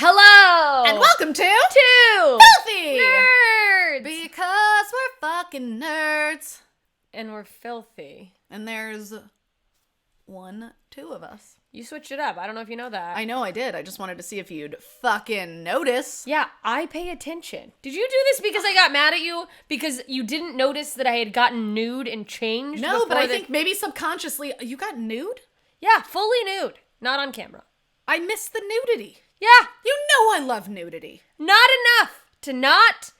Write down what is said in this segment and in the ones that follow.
Hello! And welcome to Filthy Nerds! Nerds! Because we're fucking nerds. And we're filthy. And there's two of us. You switched it up. I don't know if you know that. I know I did. I just wanted to see if you'd fucking notice. Yeah, I pay attention. Did you do this because I got mad at you? Because you didn't notice that I had gotten nude and changed? No, but I think maybe subconsciously, you got nude? Yeah, fully nude. Not on camera. I miss the nudity. Yeah. You know I love nudity. Not enough to not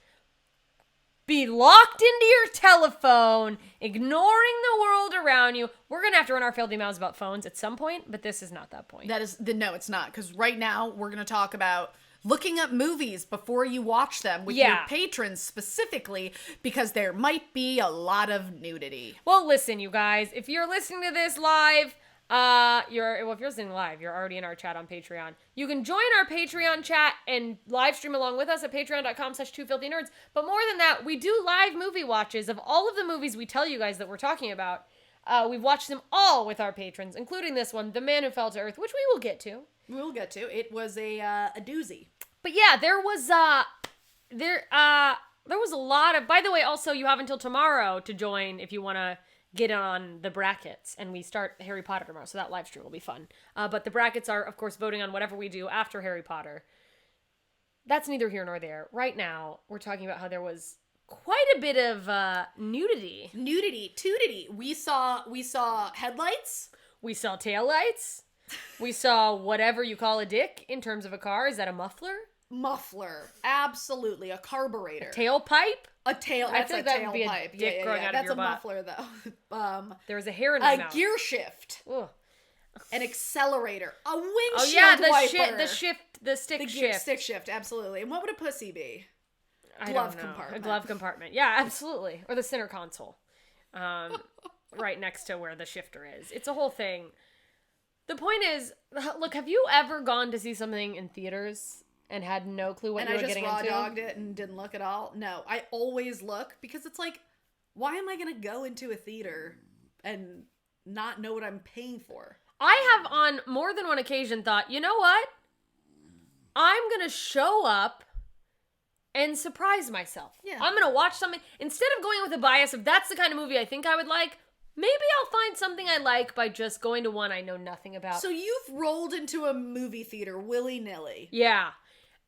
be locked into your telephone, ignoring the world around you. We're going to have to run our filthy mouths about phones at some point, but this is not that point. No, it's not. Because right now, we're going to talk about looking up movies before you watch them with your patrons specifically, because there might be a lot of nudity. Well, listen, you guys, if you're listening to this live, if you're listening live, you're already in our chat on Patreon. You can join our Patreon chat and live stream along with us at patreon.com/twofilthynerds. But more than that, we do live movie watches of all of the movies we tell you guys that we're talking about. We've watched them all with our patrons, including this one, The Man Who Fell to Earth, which we will get to. We'll get to. It was a doozy. But yeah, there was a lot of, by the way, also you have until tomorrow to join if you want to get on the brackets, and we start Harry Potter tomorrow, so that live stream will be fun. But the brackets are, of course, voting on whatever we do after Harry Potter. That's neither here nor there. Right now, we're talking about how there was quite a bit of nudity. Nudity. We saw headlights. We saw taillights. We saw whatever you call a dick in terms of a car. Is that a muffler? Muffler. Absolutely. A carburetor. Tailpipe? That's a tailpipe. Yeah. That's a muffler, though. There was a hair in my mouth. A gear shift. Ugh. An accelerator. A windshield wiper. The stick shift, absolutely. And what would a pussy be? Glove compartment. A glove compartment. Yeah, absolutely. Or the center console. Right next to where the shifter is. It's a whole thing. The point is, look, have you ever gone to see something in theaters and had no clue what you were getting into? And I just raw dogged it and didn't look at all? No, I always look, because it's like, why am I going to go into a theater and not know what I'm paying for? I have on more than one occasion thought, you know what? I'm going to show up and surprise myself. Yeah. I'm going to watch something. Instead of going with a bias of that's the kind of movie I think I would like, maybe I'll find something I like by just going to one I know nothing about. So you've rolled into a movie theater willy-nilly. Yeah.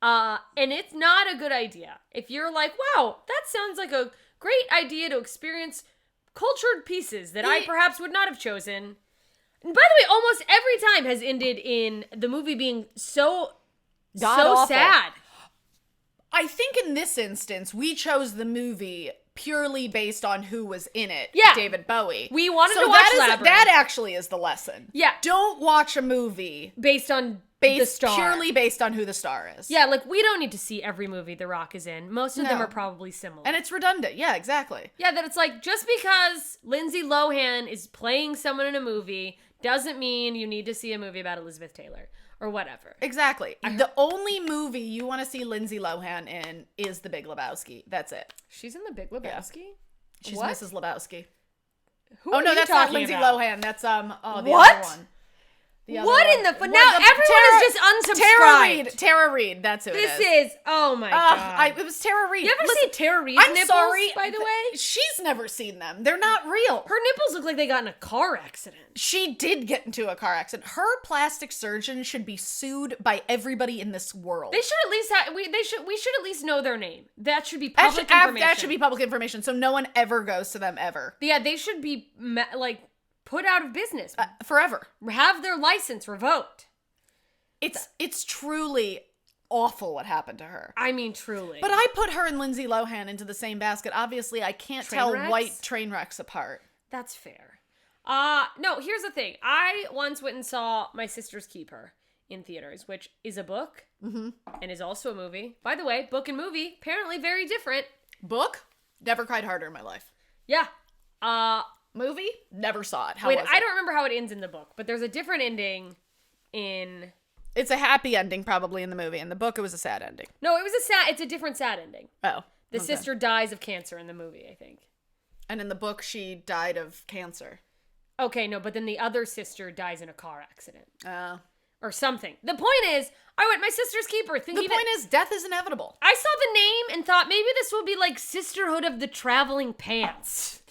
And it's not a good idea. If you're like, wow, that sounds like a great idea to experience cultured pieces that I perhaps would not have chosen. And by the way, almost every time has ended in the movie being so sad. I think in this instance, we chose the movie purely based on who was in it. Yeah. David Bowie. We wanted to watch Labyrinth. That actually is the lesson. Yeah. Don't watch a movie based on the star. Purely based on who the star is. Yeah, like, we don't need to see every movie The Rock is in. Most of them are probably similar. And it's redundant. Yeah, exactly. Yeah, that it's like, just because Lindsay Lohan is playing someone in a movie doesn't mean you need to see a movie about Elizabeth Taylor. Or whatever. Exactly. The only movie you want to see Lindsay Lohan in is The Big Lebowski. That's it. She's in The Big Lebowski? Yeah. She's Mrs. Lebowski. Who are you that's not Lindsay about? Lohan. That's the what? other one. What in the... Now everyone is just unsubscribed. Tara Reid. That's who it is. This is... Oh my God. It was Tara Reid. You ever see Tara Reid's nipples, sorry, by the way? She's never seen them. They're not real. Her nipples look like they got in a car accident. She did get into a car accident. Her plastic surgeon should be sued by everybody in this world. They should at least have... We should at least know their name. That should be public information. That should be public information, so no one ever goes to them ever. Yeah, they should be, put out of business. Forever. Have their license revoked. It's truly awful what happened to her. I mean, truly. But I put her and Lindsay Lohan into the same basket. Obviously, I can't tell white train wrecks apart. That's fair. No, here's the thing. I once went and saw My Sister's Keeper in theaters, which is a book and is also a movie. By the way, book and movie, apparently very different. Book? Never cried harder in my life. Yeah. Movie? Never saw it. How was it? I don't remember how it ends in the book, but there's a different ending in... It's a happy ending probably in the movie. In the book, it was a sad ending. No, it's a different sad ending. Oh. The sister dies of cancer in the movie, I think. And in the book, she died of cancer. Okay, no, but then the other sister dies in a car accident. Oh. or something. The point is, I went My Sister's Keeper thinking The point is, death is inevitable. I saw the name and thought maybe this will be like Sisterhood of the Traveling Pants.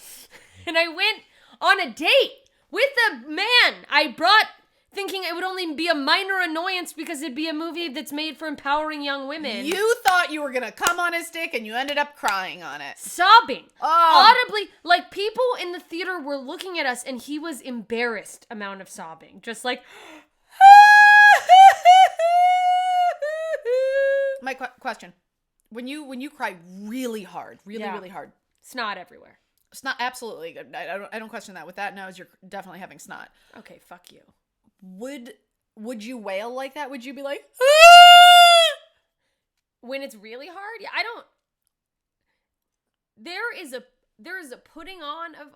And I went on a date with a man I brought thinking it would only be a minor annoyance because it'd be a movie that's made for empowering young women. You thought you were going to come on his dick and you ended up crying on it. Sobbing. Oh. Audibly. Like, people in the theater were looking at us and he was embarrassed amount of sobbing. Just like... My question. When you cry really hard, really hard. Snot everywhere. Snot, absolutely good. I don't question that. With that nose, you're definitely having snot. Okay, fuck you. Would you wail like that? Would you be like, when it's really hard? Yeah, I don't. There is a putting on of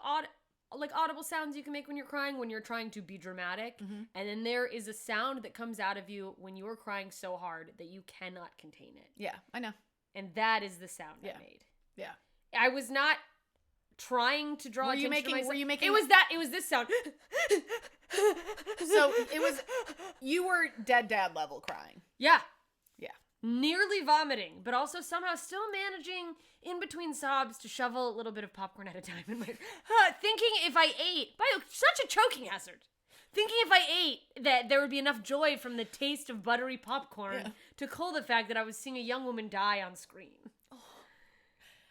audible sounds you can make when you're crying when you're trying to be dramatic, and then there is a sound that comes out of you when you are crying so hard that you cannot contain it. Yeah, I know. And that is the sound I made. Yeah. I was not trying to draw attention to myself. Were you making? It was this sound. So you were dead dad level crying. Yeah. Yeah. Nearly vomiting, but also somehow still managing in between sobs to shovel a little bit of popcorn at a time in my thinking if I ate, such a choking hazard. Thinking if I ate that there would be enough joy from the taste of buttery popcorn to cull the fact that I was seeing a young woman die on screen. Oh.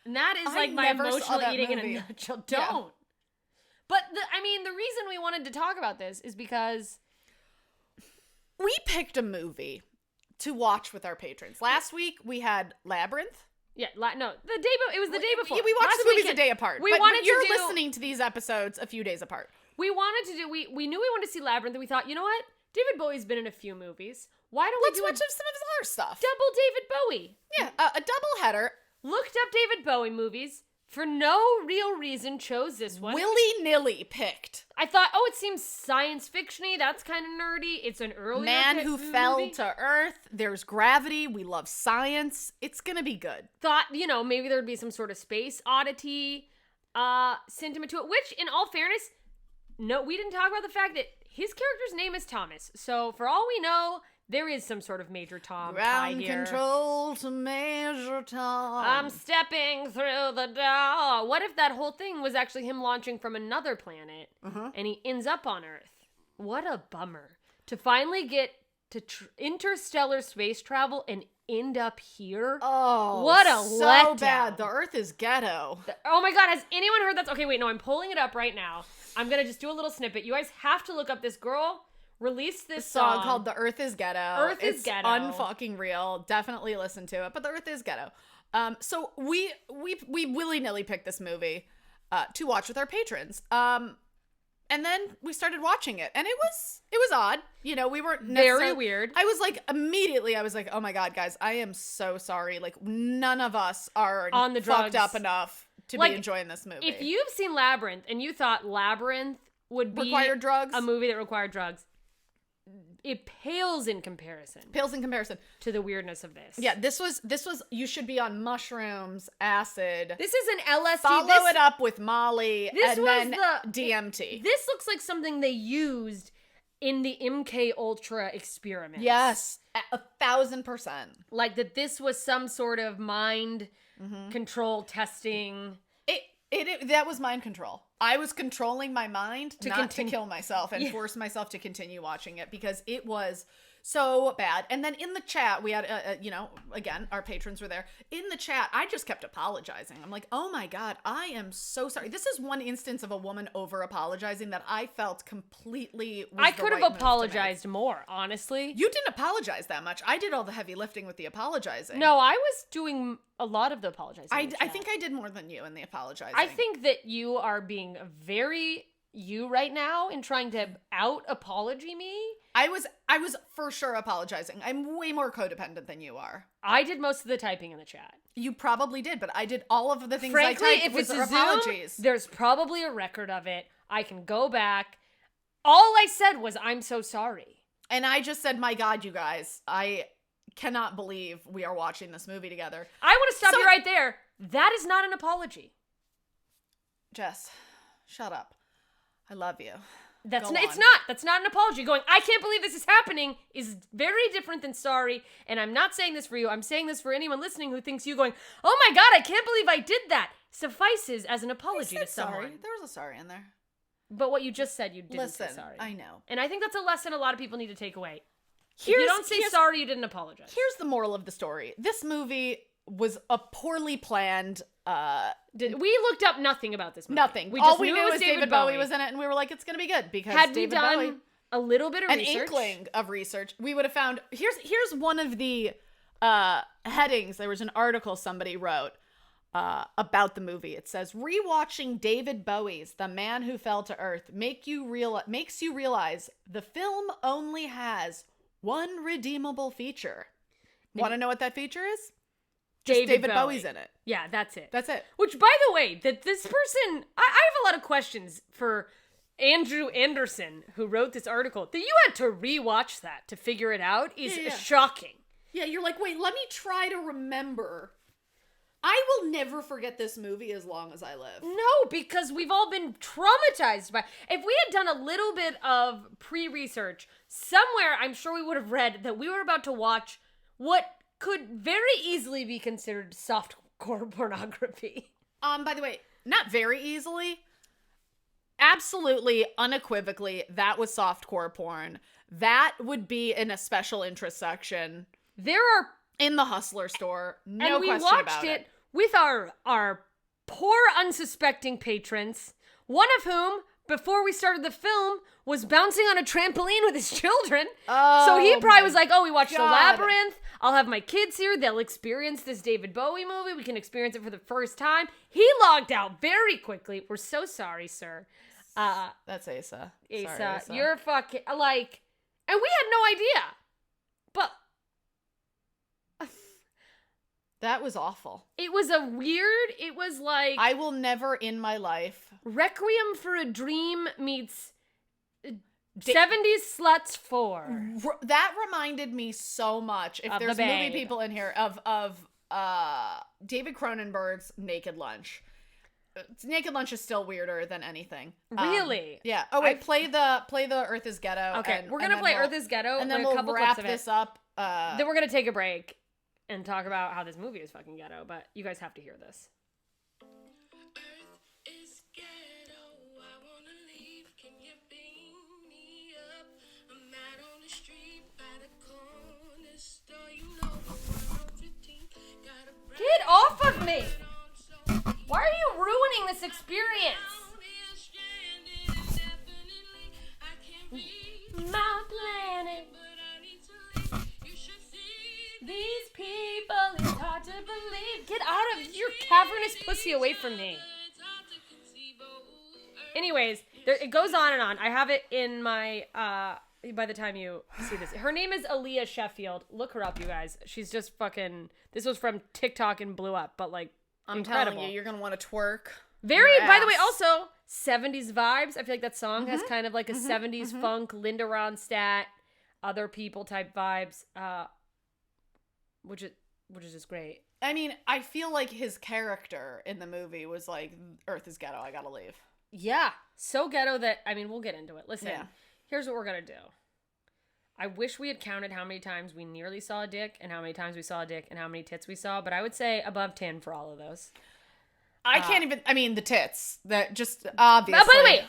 And that is like my emotional eating movie. In a nutshell. Don't. Yeah. But the reason we wanted to talk about this is because we picked a movie to watch with our patrons. Last week we had Labyrinth. Yeah, it was the day before. Yeah, we watched the movies a day apart. But you're listening to these episodes a few days apart. We knew we wanted to see Labyrinth, and we thought, you know what? David Bowie's been in a few movies. Why don't Let's we watch some of his other stuff? Double David Bowie. Yeah, a double header. Looked up David Bowie movies. For no real reason, chose this one. Willy-nilly picked. I thought, it seems science fiction-y. That's kind of nerdy. It's an earlier Man who fell to Earth. There's gravity. We love science. It's gonna be good. Thought, maybe there'd be some sort of space oddity sentiment to it. Which, in all fairness, no, we didn't talk about the fact that his character's name is Thomas. So, for all we know, there is some sort of Major Tom tie here. Ground control to Major Tom. I'm stepping through the door. What if that whole thing was actually him launching from another planet and he ends up on Earth? What a bummer. To finally get to interstellar space travel and end up here? Oh, what a letdown. So bad. The Earth is ghetto. Oh my God, has anyone heard that? Okay, wait, no, I'm pulling it up right now. I'm going to just do a little snippet. You guys have to look up this girl. Released this song called "The Earth Is Ghetto." It's ghetto. Unfucking real. Definitely listen to it. But "The Earth Is Ghetto." So we willy-nilly picked this movie to watch with our patrons. And then we started watching it, and it was odd. We weren't very weird. I was like, oh my God, guys, I am so sorry. Like, none of us are on the fucked drugs up enough to be enjoying this movie. If you've seen Labyrinth and you thought Labyrinth would be required drugs, a movie that required drugs, it pales in comparison to the weirdness of this. Yeah, this was you should be on mushrooms, acid. This is an LSD. Follow it up with Molly and then DMT. This looks like something they used in the MK Ultra experiment. Yes, 1,000%. Like that this was some sort of mind control testing. That was mind control. I was controlling my mind to kill myself and force myself to continue watching it because it was so bad. And then in the chat, we had, again, our patrons were there. In the chat, I just kept apologizing. I'm like, oh my God, I am so sorry. This is one instance of a woman over apologizing that I felt completely was I could have apologized more, honestly. You didn't apologize that much. I did all the heavy lifting with the apologizing. No, I was doing a lot of the apologizing. I think I did more than you in the apologizing. I think that you are being very you right now in trying to out apology me. I was for sure apologizing. I'm way more codependent than you are. I did most of the typing in the chat. You probably did, but I did all of the things Frankly, I typed if with it's apologies. Zoom, there's probably a record of it. I can go back. All I said was, I'm so sorry. And I just said, my God, you guys, I cannot believe we are watching this movie together. I want to stop you right there. That is not an apology. Jess, shut up. I love you. That's not an apology. Going, I can't believe this is happening is very different than sorry. And I'm not saying this for you. I'm saying this for anyone listening who thinks you going, oh my God, I can't believe I did that. Suffices as an apology to someone. Sorry. There was a sorry in there. But what you just said, you didn't say sorry. I know. And I think that's a lesson a lot of people need to take away. If you don't say sorry, you didn't apologize. Here's the moral of the story. This movie was a poorly planned... we looked up nothing about this movie. Nothing. All we knew was David Bowie was in it, and we were like, it's going to be good. Because had we done a little bit of research, an inkling of research, we would have found... Here's one of the headings. There was an article somebody wrote about the movie. It says, rewatching David Bowie's The Man Who Fell to Earth makes you realize the film only has one redeemable feature. Want to know what that feature is? Just David Bowie's in it. Yeah, that's it. That's it. Which, by the way, that this person... I have a lot of questions for Andrew Anderson, who wrote this article. That you had to rewatch that to figure it out is shocking. Yeah, you're like, wait, let me try to remember. I will never forget this movie as long as I live. No, because we've all been traumatized by... If we had done a little bit of pre-research, somewhere I'm sure we would have read that we were about to watch what could very easily be considered softcore pornography. By the way, not very easily. Absolutely, unequivocally, that was softcore porn. That would be in a special interest section. There are... In the Hustler store. No question about it. And we watched it with our poor unsuspecting patrons, one of whom, before we started the film, was bouncing on a trampoline with his children. Oh, so he probably was like, we watched The Labyrinth. I'll have my kids here. They'll experience this David Bowie movie. We can experience it for the first time. He logged out very quickly. We're so sorry, sir. That's Asa. Asa, sorry, Asa. You're fucking, and we had no idea. But... That was awful. It was it was like... I will never in my life... Requiem for a Dream meets 70s Sluts 4. That reminded me so much, if there's movie people in here, of David Cronenberg's Naked Lunch. Naked Lunch is still weirder than anything. Really? Yeah. Oh, wait, play the Earth is Ghetto. Okay, we're going to play Earth is Ghetto. And then we'll wrap this up. Then we're going to take a break and talk about how this movie is fucking ghetto, but you guys have to hear this. Earth is ghetto, I wanna leave, can you beam me up? I'm out on the street by the corner store, you know the 115, got a Get off of me! Why are you ruining this experience? My planet. These people, it's hard to believe. Get out of your cavernous pussy away from me. Anyways, it goes on and on. I have it in my, by the time you see this. Her name is Aaliyah Sheffield. Look her up, you guys. She's just fucking, this was from TikTok and blew up, but like, I'm incredible. telling you, you're going to want to twerk. Very, by the way, also, 70s vibes. I feel like that song has kind of like a 70s funk, Linda Ronstadt, other people type vibes. Which is just great. I mean, I feel like his character in the movie was like, Earth is ghetto, I gotta leave. Yeah. So ghetto that, I mean, we'll get into it. Listen, Here's what we're gonna do. I wish we had counted how many times we nearly saw a dick and how many times we saw a dick and how many tits we saw, but I would say above 10 for all of those. I can't even, I mean, the tits. That just, obviously. By the way,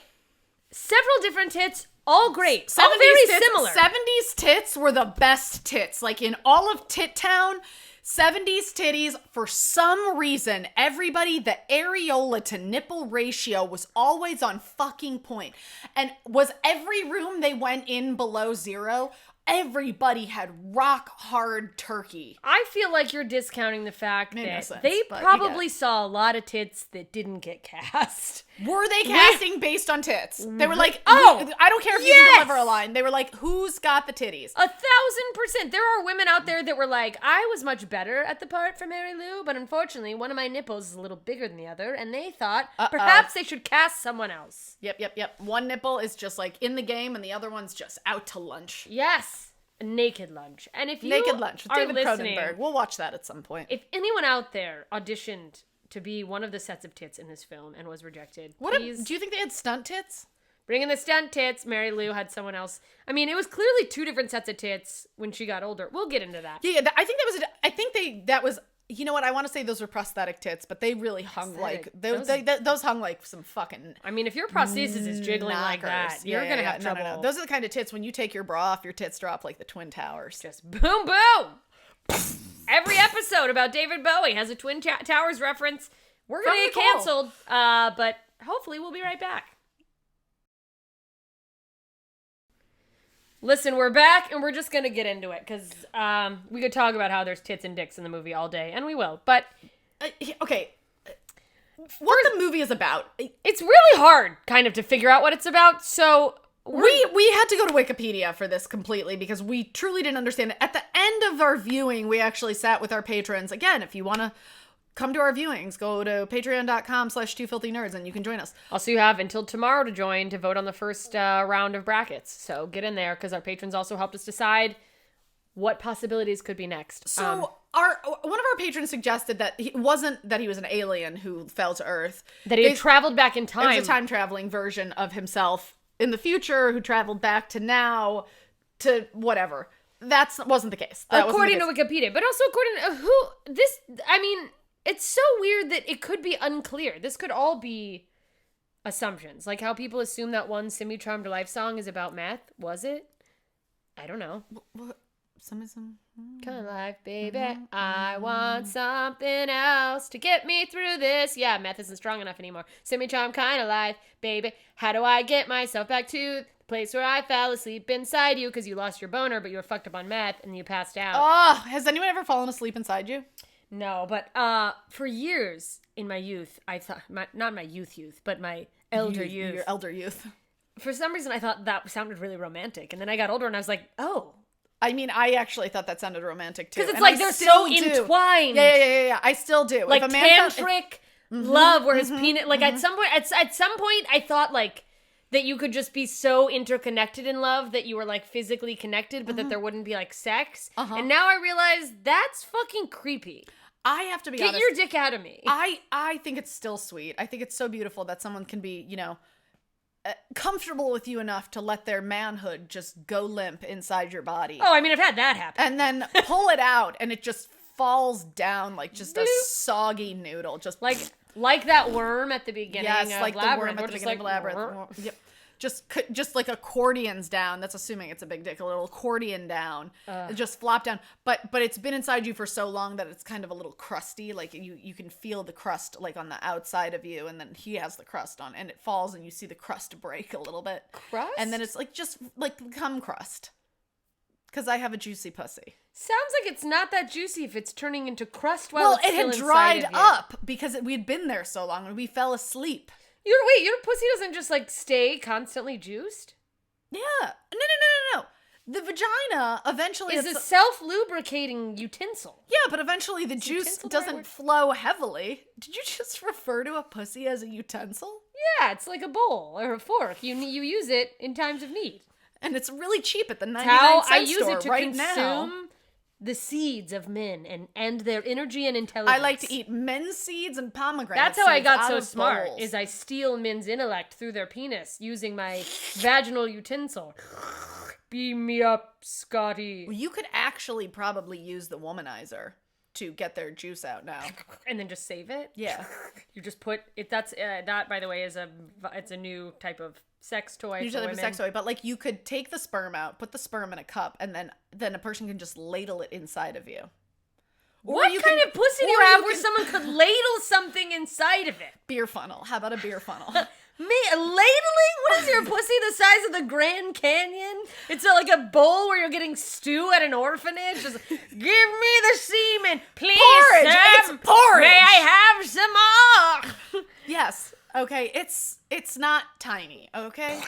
several different tits, all great. All very similar. 70s tits were the best tits. Like in all of Tit Town, 70s titties, for some reason, everybody, the areola to nipple ratio was always on fucking point. And was every room they went in below 0? Everybody had rock hard turkey. I feel like you're discounting the fact Made no that sense, they but probably saw a lot of tits that didn't get cast. Were they casting based on tits? They were like, oh, I don't care if you can deliver a line. They were like, who's got the titties? 1,000%. There are women out there that were like, I was much better at the part for Mary Lou, but unfortunately, one of my nipples is a little bigger than the other, and they thought perhaps they should cast someone else. Yep. One nipple is just like in the game, and the other one's just out to lunch. Yes. Naked Lunch. And if you Naked Lunch with are David listening, Cronenberg. We'll watch that at some point. If anyone out there auditioned to be one of the sets of tits in this film and was rejected, do you think they had stunt tits? bringing the stunt tits. Mary Lou had someone else. I mean, it was clearly 2 different sets of tits when she got older. We'll get into that. Yeah, I think that was. You know what? I want to say those were prosthetic tits, but they really hung like those hung like some fucking. I mean, if your prosthesis is jiggling like that, you're gonna have trouble. No. Those are the kind of tits when you take your bra off, your tits drop like the Twin Towers. Just boom, boom. Every episode about David Bowie has a Twin Towers reference. We're gonna get canceled, but hopefully we'll be right back. Listen, we're back, and we're just going to get into it, because we could talk about how there's tits and dicks in the movie all day, and we will, but... okay, what the movie is about... It's really hard, kind of, to figure out what it's about, so... We had to go to Wikipedia for this completely, because we truly didn't understand it. At the end of our viewing, we actually sat with our patrons. Again, if you want to come to our viewings, go to patreon.com/twofilthynerds and you can join us. Also, you have until tomorrow to join to vote on the first round of brackets. So get in there, because our patrons also helped us decide what possibilities could be next. So one of our patrons suggested that he wasn't that he was an alien who fell to Earth. That he had traveled back in time. It was a time traveling version of himself in the future who traveled back to now to whatever. That wasn't the case. According to Wikipedia, but also according to it's so weird that it could be unclear. This could all be assumptions. Like how people assume that one Simi Charmed Life song is about meth. Was it? I don't know. What? Some kind of life, baby. I want something else to get me through this. Yeah, meth isn't strong enough anymore. Simi Charmed kind of life, baby. How do I get myself back to the place where I fell asleep inside you because you lost your boner, but you were fucked up on meth and you passed out? Oh, has anyone ever fallen asleep inside you? No, but for years in my youth, I thought, not my youth, but my elder youth. Your elder youth. For some reason, I thought that sounded really romantic. And then I got older and I was like, oh. I mean, I actually thought that sounded romantic too. Because it's like they're so entwined. Yeah. I still do. Like tantric love where his penis, like at some point I thought like that you could just be so interconnected in love that you were like physically connected, but that there wouldn't be like sex. And now I realize that's fucking creepy. I have to be honest. Get your dick out of me. I think it's still sweet. I think it's so beautiful that someone can be, comfortable with you enough to let their manhood just go limp inside your body. Oh, I mean, I've had that happen. And then pull it out and it just falls down like just a soggy noodle. Just like that worm at the beginning of like Labyrinth. The worm at the beginning of Labyrinth. Yep. Just like accordions down. That's assuming it's a big dick. A little accordion down. Just flop down. But it's been inside you for so long that it's kind of a little crusty. Like you can feel the crust like on the outside of you, and then he has the crust on, and it falls, and you see the crust break a little bit. Crust? And then it's like just like cum crust. Because I have a juicy pussy. Sounds like it's not that juicy if it's turning into crust while it's still it had dried up because we'd been there so long and we fell asleep. Your pussy doesn't just like stay constantly juiced? Yeah. No. The vagina eventually is a self-lubricating utensil. Yeah, but eventually the juice doesn't flow heavily. Did you just refer to a pussy as a utensil? Yeah, it's like a bowl or a fork. You use it in times of need. And it's really cheap at the 99 cent store it to right consume now. The seeds of men and their energy and intelligence. I like to eat men's seeds and pomegranate That's how I got so of smart, bowls. is I steal men's intellect through their penis using my vaginal utensil. Beam me up, Scotty. Well, you could actually probably use the womanizer to get their juice out now. And then just save it? Yeah. You just put it. That, by the way, it's a new type of sex toy. Usually a sex toy, but like you could take the sperm out, put the sperm in a cup, and then a person can just ladle it inside of you. What kind of pussy do you have where someone could ladle something inside of it? Beer funnel. How about a beer funnel? Me ladling? What is your pussy the size of the Grand Canyon? It's like a bowl where you're getting stew at an orphanage. Just give me the semen, please. Porridge. Sam. It's porridge. May I have some more? Yes. Okay. It's not tiny. Okay.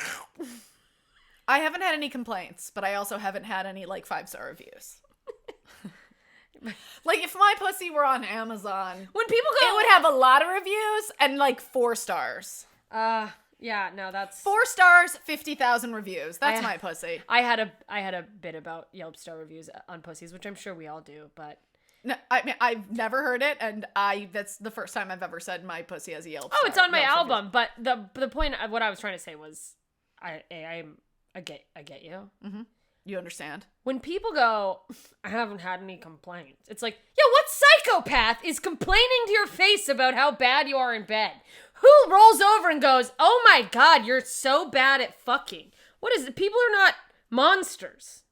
I haven't had any complaints, but I also haven't had any like 5-star reviews. Like if my pussy were on Amazon, when people go, it would have a lot of reviews and like 4 stars. Yeah, no, that's 4 stars, 50,000 reviews. That's my pussy. I had a bit about Yelp star reviews on pussies, which I'm sure we all do, but no, I mean I've never heard it, and that's the first time I've ever said my pussy has a Yelp. Oh, it's on my album. But the point of what I was trying to say was, I get you. Mm-hmm. You understand? When people go, I haven't had any complaints. It's like, yo, what psychopath is complaining to your face about how bad you are in bed? Who rolls over and goes, oh my God, you're so bad at fucking? What is it? People are not monsters.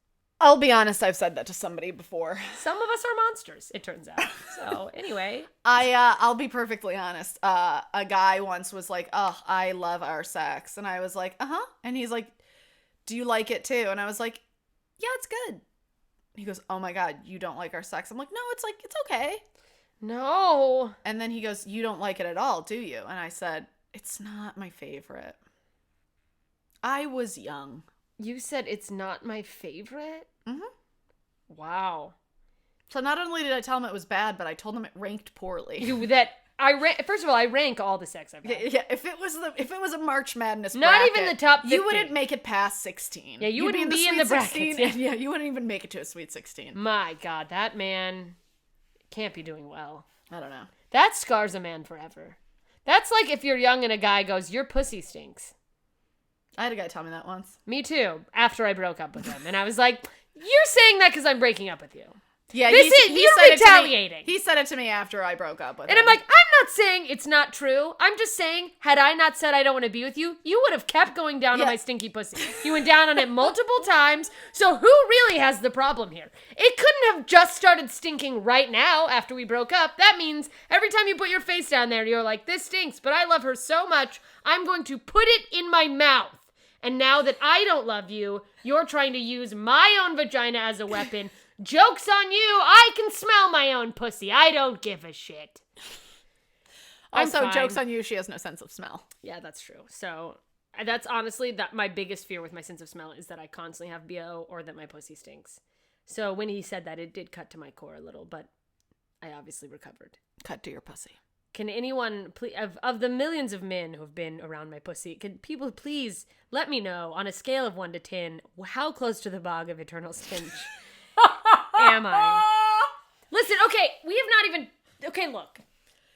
I'll be honest, I've said that to somebody before. Some of us are monsters, it turns out. So anyway. I'll be perfectly honest. A guy once was like, oh, I love our sex. And I was like, uh-huh. And he's like, do you like it too? And I was like, yeah, it's good. He goes, oh my God, you don't like our sex? I'm like, no, it's okay. No. And then he goes, you don't like it at all, do you? And I said, it's not my favorite. I was young. You said it's not my favorite? Mm-hmm. Wow. So not only did I tell him it was bad, but I told him it ranked poorly. First of all, I rank all the sex I've had. Yeah, if it was a March Madness not bracket, even the top 50. You wouldn't make it past 16. Yeah, you wouldn't be in the brackets. Yeah, you wouldn't even make it to a Sweet 16. My God, that man can't be doing well. I don't know. That scars a man forever. That's like if you're young and a guy goes, your pussy stinks. I had a guy tell me that once. Me too, after I broke up with him. And I was like, you're saying that because I'm breaking up with you. Yeah, you're retaliating. He said it to me after I broke up with him. And I'm like, I'm not saying it's not true. I'm just saying, had I not said I don't want to be with you, you would have kept going down on my stinky pussy. You went down on it multiple times. So who really has the problem here? It couldn't have just started stinking right now after we broke up. That means every time you put your face down there, you're like, this stinks, but I love her so much, I'm going to put it in my mouth. And now that I don't love you, you're trying to use my own vagina as a weapon. Joke's on you. I can smell my own pussy. I don't give a shit. Also, joke's on you. She has no sense of smell. Yeah, that's true. So that's honestly my biggest fear with my sense of smell is that I constantly have BO or that my pussy stinks. So when he said that, it did cut to my core a little, but I obviously recovered. Cut to your pussy. Can anyone, of the millions of men who have been around my pussy, can people please let me know on a scale of 1 to 10, how close to the bog of eternal stench am I? Listen, okay, we have not even, okay, look.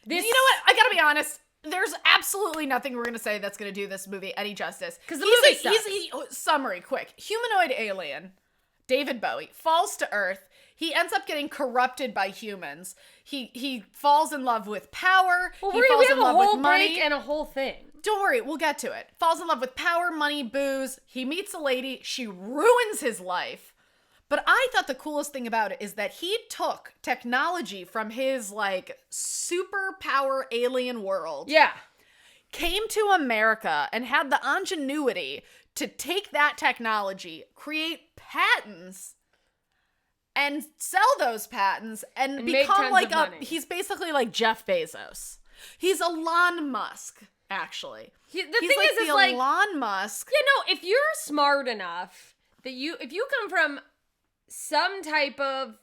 You know what? I gotta be honest. There's absolutely nothing we're gonna say that's gonna do this movie any justice. Because the movie sucks. Summary, quick. Humanoid alien, David Bowie, falls to Earth. He ends up getting corrupted by humans. He falls in love with power. Well, he we falls have in love a whole with money. break and a whole thing. Don't worry, we'll get to it. Falls in love with power, money, booze. He meets a lady. She ruins his life. But I thought the coolest thing about it is that he took technology from his, like, superpower alien world. Yeah. Came to America and had the ingenuity to take that technology, create patents, and sell those patents and become like he's basically like Jeff Bezos. He's Elon Musk, actually. He's like the Elon Musk. Yeah, no, if you're smart enough that if you come from some type of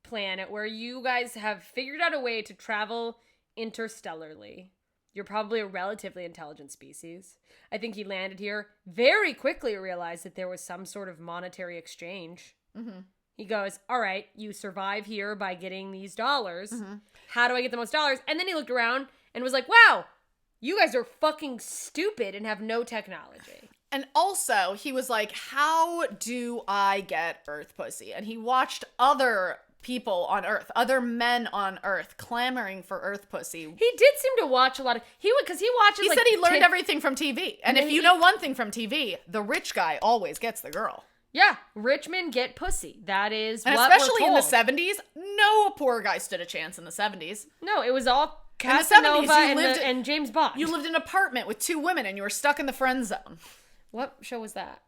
planet where you guys have figured out a way to travel interstellarly, you're probably a relatively intelligent species. I think he landed here, very quickly realized that there was some sort of monetary exchange. Mm-hmm. He goes, all right, you survive here by getting these dollars. Mm-hmm. How do I get the most dollars? And then he looked around and was like, wow, you guys are fucking stupid and have no technology. And also, he was like, how do I get Earth pussy? And he watched other people on Earth, other men on Earth clamoring for Earth pussy. He did seem to watch a lot of, he said he learned everything from TV. And if you know one thing from TV, the rich guy always gets the girl. Yeah, rich men get pussy. That is and what especially we're in told. the 70s, no poor guy stood a chance in the 70s. No, it was all Casanova and James Bond. You lived in an apartment with 2 women and you were stuck in the friend zone. What show was that?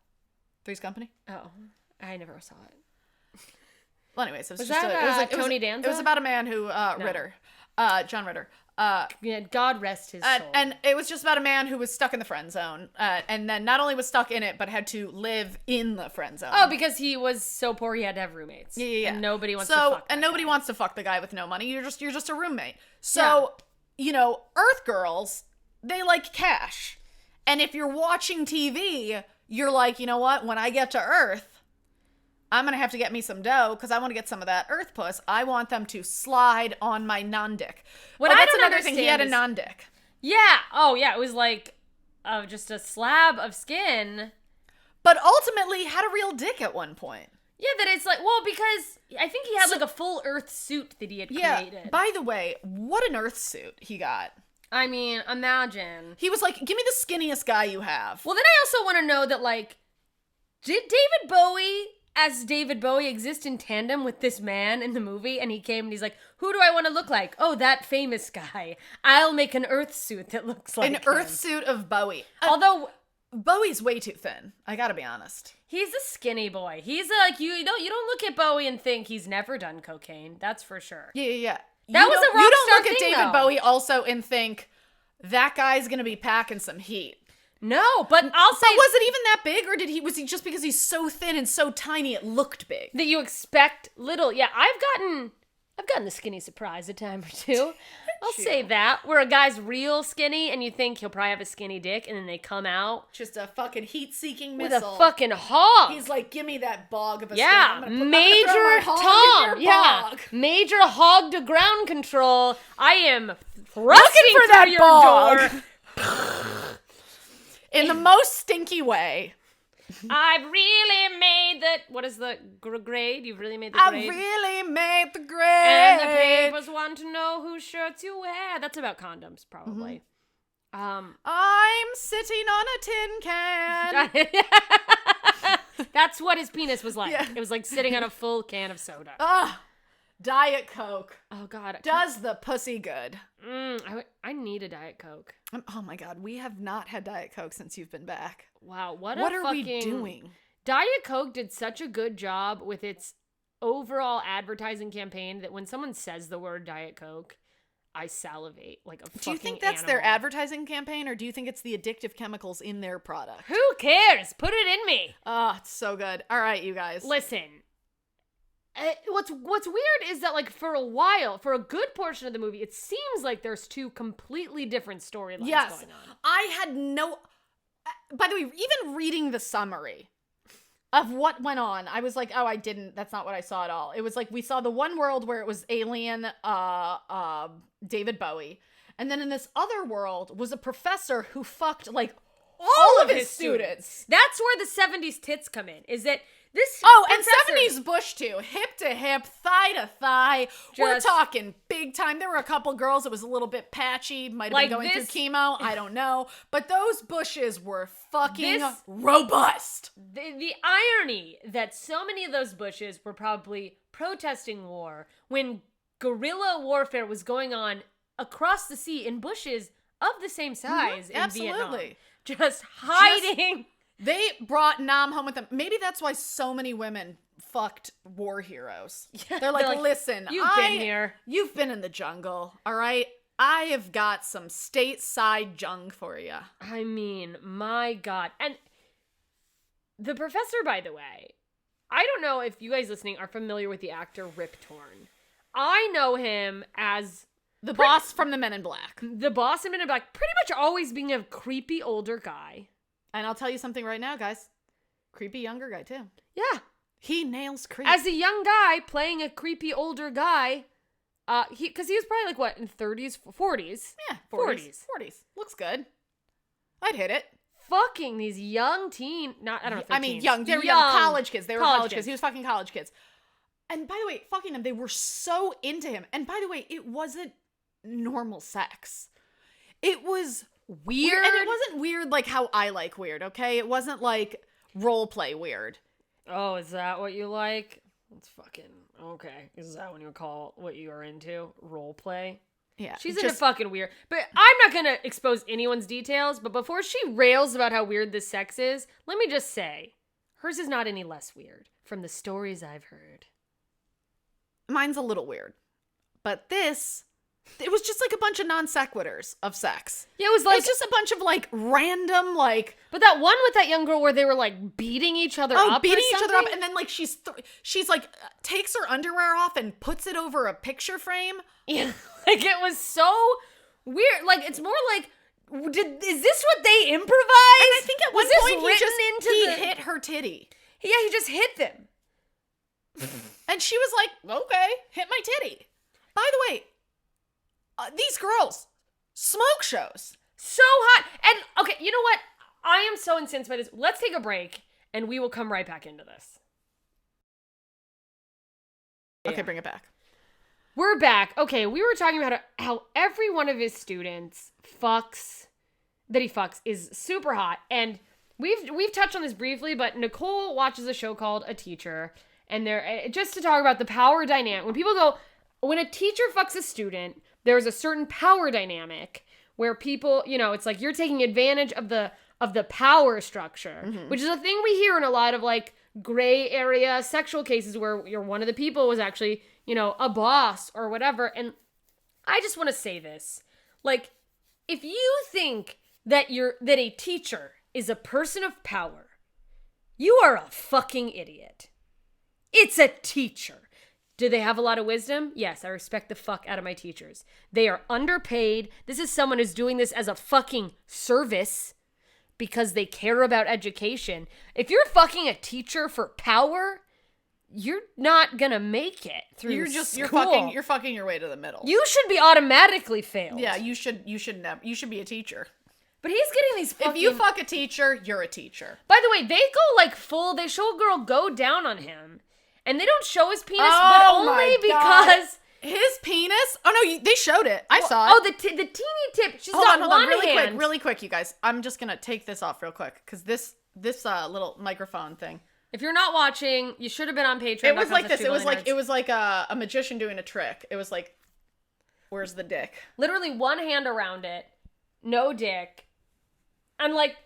Three's Company. Oh, I never saw it. Well, anyways, it was Tony Danza? It was about a man who Ritter, John Ritter. Yeah, God rest his soul. And it was just about a man who was stuck in the friend zone, and then not only was stuck in it, but had to live in the friend zone. Oh, because he was so poor he had to have roommates. Yeah. And nobody wants to fuck and nobody wants to fuck the guy with no money. You're just a roommate. So, you know, Earth girls, they like cash. And if you're watching TV, you're like, you know what? When I get to Earth, I'm going to have to get me some dough because I want to get some of that Earth puss. I want them to slide on my non-dick. That's another thing. He had a non-dick. Yeah. Oh, yeah. It was like just a slab of skin but ultimately had a real dick at one point. Yeah, that it's like, well, because I think he had like a full Earth suit that he had created. By the way, what an Earth suit he got. I mean, imagine. He was like, give me the skinniest guy you have. Well, then I also want to know that, like, did David Bowie, as David Bowie, exist in tandem with this man in the movie? And he came and he's like, who do I want to look like? Oh, that famous guy. I'll make an Earth suit that looks like an Earth suit of Bowie. Although Bowie's way too thin. I gotta be honest. He's a skinny boy. He's like, you don't look at Bowie and think he's never done cocaine. That's for sure. Yeah. That was a rock You don't star look at thing, David though. Bowie also and think that guy's gonna be packing some heat. No, but I'll say, was it even that big, or was he just because he's so thin and so tiny it looked big? that you expect little. Yeah, I've gotten the skinny surprise a time or two. I'll say that. Where a guy's real skinny and you think he'll probably have a skinny dick, and then they come out Just a fucking heat-seeking with missile. a fucking hog. He's like, give me that bog of a Yeah, skin. I'm gonna Major throw my hog Tom. in your Yeah, bog. Major hog to ground control. I am thrusting Looking for through that your bog. door. In the most stinky way. I've really made the, what is the grade? You've really made the I grade. really made the grade. And the papers want to know whose shirts you wear. That's about condoms, probably. I'm sitting on a tin can. That's what his penis was like. Yeah. It was like sitting on a full can of soda. Diet Coke. Oh, God. Does the pussy good. I need a Diet Coke. Oh my God, we have not had Diet Coke since you've been back. Wow, what are we doing? Diet Coke did such a good job with its overall advertising campaign that when someone says the word Diet Coke, I salivate like a fucking Do you think that's their animal. advertising campaign, or do you think it's the addictive chemicals in their product? Who cares? Put it in me. Oh, it's so good. All right, you guys. Listen. What's weird is that, like, for a while, for a good portion of the movie, it seems like there's two completely different storylines going on. I had no... By the way, even reading the summary of what went on, I was like, oh, that's not what I saw at all. It was like, we saw the one world where it was alien David Bowie, and then in this other world was a professor who fucked, like, all of his students. That's where the 70s tits come in, is that this And 70s Bush too. Hip to hip, thigh to thigh. We're talking big time. There were a couple girls that was a little bit patchy, might have like been going through chemo. I don't know. But those Bushes were fucking robust. The irony that so many of those Bushes were probably protesting war when guerrilla warfare was going on across the sea in bushes of the same size in Vietnam. Just hiding. They brought Nam home with them. Maybe that's why so many women fucked war heroes. Yeah, they're like, listen, you've been here. You've been in the jungle, all right? I have got some stateside junk for you. I mean, my God. And the professor, by the way, I don't know if you guys listening are familiar with the actor Rip Torn. I know him as the boss from the Men in Black. The boss in Men in Black, pretty much always being a creepy older guy. And I'll tell you something right now, guys. Creepy younger guy, too. Yeah. He nails creep. As a young guy playing a creepy older guy, because he was probably like, what, in 30s, 40s? Yeah, 40s. Looks good. I'd hit it. Fucking these young teen, I don't know. I mean, young. They were young college kids. They were college kids. He was fucking college kids. And by the way, fucking them, they were so into him. And by the way, it wasn't normal sex. It was weird. And it wasn't weird like how I like weird, okay? It wasn't like role play weird. Oh, is that what you like? That's fucking okay. Is that what you call what you are into? Role play? Yeah. She's into fucking weird. But I'm not gonna expose anyone's details, but before she rails about how weird this sex is, let me just say, hers is not any less weird from the stories I've heard. Mine's a little weird. But this, it was just like a bunch of non sequiturs of sex. Yeah, it was just a bunch of like random like. But that one with that young girl where they were like beating each other up. Beating each other up, and then like she's like takes her underwear off and puts it over a picture frame. Yeah, like it was so weird. Like it's more like, is this what they improvised? And I think at one point he hit her titty. Yeah, he just hit them. And she was like, okay, hit my titty. By the way, these girls, smoke shows. So hot. And, okay, you know what? I am so incensed by this. Let's take a break. and we will come right back into this. Okay, bring it back. We're back. Okay, we were talking about how every one of his students is super hot. And we've touched on this briefly, but Nicole watches a show called A Teacher. And they're just to talk about the power dynamic. When a teacher fucks a student, there's a certain power dynamic where people, it's like you're taking advantage of the power structure, which is a thing we hear in a lot of like gray area sexual cases where one of the people was actually, a boss or whatever. And I just want to say this, like, if you think that a teacher is a person of power, you are a fucking idiot. It's a teacher. Do they have a lot of wisdom? Yes, I respect the fuck out of my teachers. They are underpaid. This is someone who's doing this as a fucking service because they care about education. If you're fucking a teacher for power, you're not gonna make it through school. You're fucking your way to the middle. You should be automatically failed. Yeah, you should be a teacher. But he's getting these fucking... If you fuck a teacher, you're a teacher. By the way, they show a girl go down on him. And they don't show his penis, but only because... His penis? Oh, no, they showed it. I saw it. Oh, the teeny tip. She's got one hand. Really quick, you guys. I'm just going to take this off real quick, because this little microphone thing. If you're not watching, you should have been on Patreon. It was like this. It was like a magician doing a trick. It was like, where's the dick? Literally one hand around it, no dick. And I was like,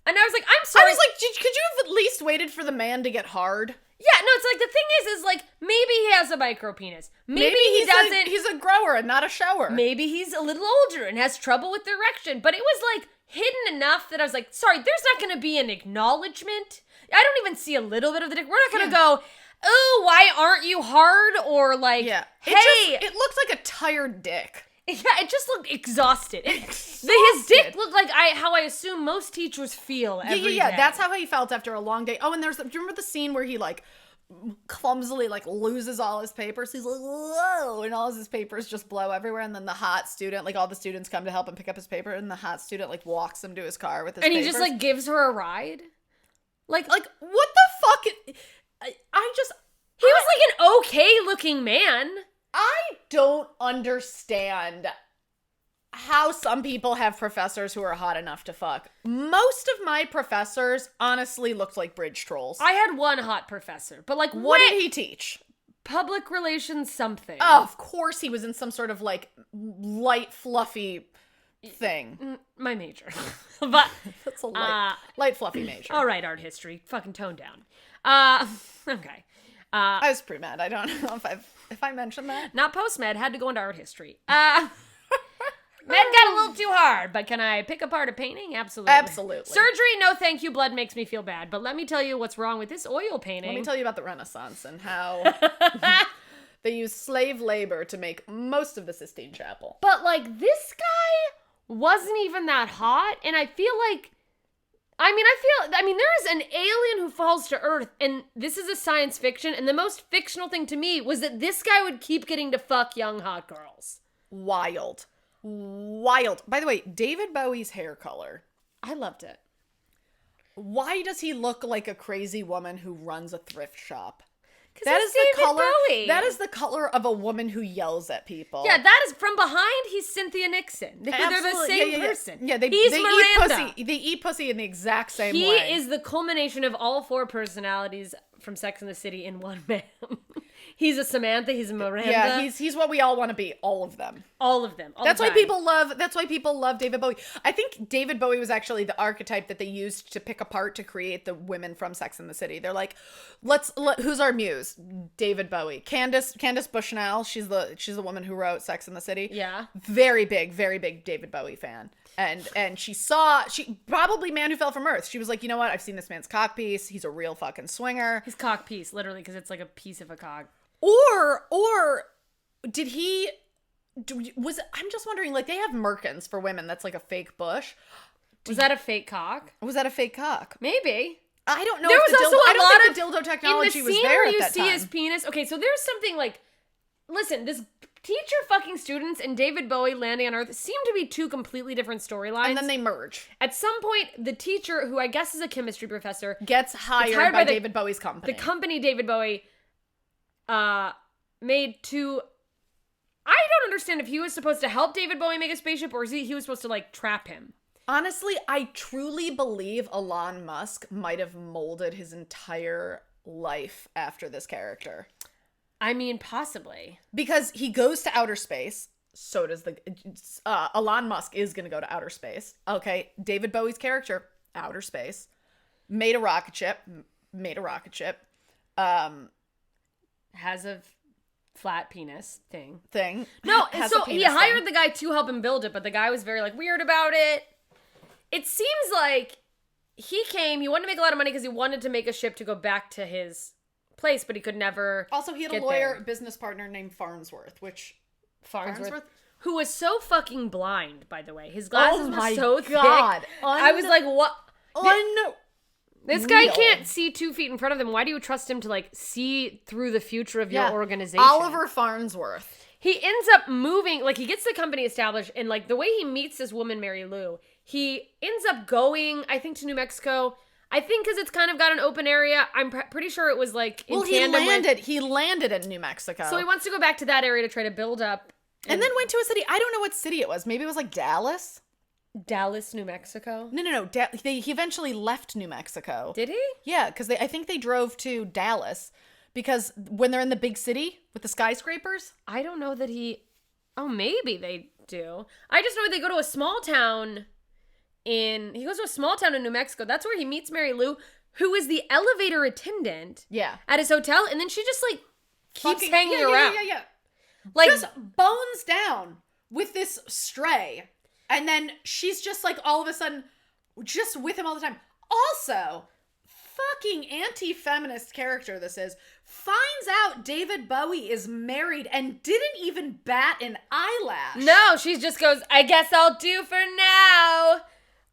I'm sorry. I was like, could you have at least waited for the man to get hard? Yeah, no, it's like, the thing is like, maybe he has a micro penis. Maybe he doesn't. He's a grower and not a shower. Maybe he's a little older and has trouble with erection. But it was like hidden enough that I was like, sorry, there's not going to be an acknowledgement. I don't even see a little bit of the dick. We're not going to go, oh, why aren't you hard? Or like, hey. It looked like a tired dick. Yeah, it just looked exhausted. His dick looked like how I assume most teachers feel every day. That's how he felt after a long day. Oh, and do you remember the scene where he like clumsily like loses all his papers? He's like, whoa, and all of his papers just blow everywhere. And then the hot student, like all the students come to help him pick up his paper, and the hot student like walks him to his car with his papers. And he just like gives her a ride. Like what the fuck? He was like an okay looking man. I don't understand how some people have professors who are hot enough to fuck. Most of my professors honestly looked like bridge trolls. I had one hot professor, but like what did he teach? Public relations something. Oh, of course he was in some sort of like light fluffy thing. My major. But that's a light fluffy major. All right, art history. Fucking tone down. Okay. I was pre-med. I don't know if I mentioned that. Not post-med. Had to go into art history. Med got a little too hard, but can I pick apart a painting? Absolutely. Absolutely. Surgery, no thank you. Blood makes me feel bad. But let me tell you what's wrong with this oil painting. Let me tell you about the Renaissance and how they used slave labor to make most of the Sistine Chapel. But like this guy wasn't even that hot, and I feel like there is an alien who falls to Earth, and this is a science fiction, and the most fictional thing to me was that this guy would keep getting to fuck young hot girls. Wild. By the way, David Bowie's hair color. I loved it. Why does he look like a crazy woman who runs a thrift shop? That is the color. Bowie. That is the color of a woman who yells at people. Yeah, that is from behind. He's Cynthia Nixon. They're the same person. Yeah, they Miranda. They eat pussy in the exact same way. He is the culmination of all four personalities from Sex and the City in one man. He's a Samantha. He's a Miranda. Yeah, he's what we all want to be. All of them. All of them. That's why people love David Bowie. I think David Bowie was actually the archetype that they used to pick apart to create the women from Sex and the City. They're like, who's our muse? David Bowie. Candace Bushnell. She's the woman who wrote Sex and the City. Yeah. Very big David Bowie fan. And she probably Man Who Fell from Earth. She was like, you know what? I've seen this man's cock piece. He's a real fucking swinger. His cock piece, literally, because it's like a piece of a cock. Or did he? I'm just wondering. Like, they have merkins for women. That's like a fake bush. Was that a fake cock? Was that a fake cock? Maybe. I don't know. There was also a lot of the dildo technology in the was scene there where at you that see time. his penis. Okay, so there's something like, listen, this teacher fucking students and David Bowie landing on Earth seem to be two completely different storylines. And then they merge. At some point, the teacher, who I guess is a chemistry professor, gets hired by David Bowie's company. The company David Bowie made to... I don't understand if he was supposed to help David Bowie make a spaceship or he was supposed to, like, trap him. Honestly, I truly believe Elon Musk might have molded his entire life after this character. I mean, possibly. Because he goes to outer space. So does Elon Musk is going to go to outer space. Okay, David Bowie's character, outer space. Made a rocket ship. Has a flat penis thing. No, so he hired the guy to help him build it, but the guy was very, like, weird about it. It seems like he wanted to make a lot of money because he wanted to make a ship to go back to his place, but he could never. Also, he had a lawyer business partner named Farnsworth, who was so fucking blind, by the way. His glasses were so thick. I was like, what? This guy can't see 2 feet in front of him. Why do you trust him to, like, see through the future of your organization? Oliver Farnsworth. He ends up moving, like, he gets the company established, and, like, the way he meets this woman, Mary Lou, he ends up going, I think, to New Mexico. I think because it's kind of got an open area. I'm pretty sure it was, like, in tandem he landed in New Mexico. So he wants to go back to that area to try to build up. And then went to a city. I don't know what city it was. Maybe it was, like, Dallas? Dallas, New Mexico? No. He eventually left New Mexico. Did he? Yeah, because I think they drove to Dallas. Because when they're in the big city with the skyscrapers? I don't know that he... Oh, maybe they do. I just know they go to a small town He goes to a small town in New Mexico. That's where he meets Mary Lou, who is the elevator attendant at his hotel. And then she just, like, keeps hanging around. Yeah. Like, just bones down with this stray. And then she's just, like, all of a sudden just with him all the time. Also... fucking anti-feminist character this is, finds out David Bowie is married and didn't even bat an eyelash. No, she just goes, I guess I'll do for now.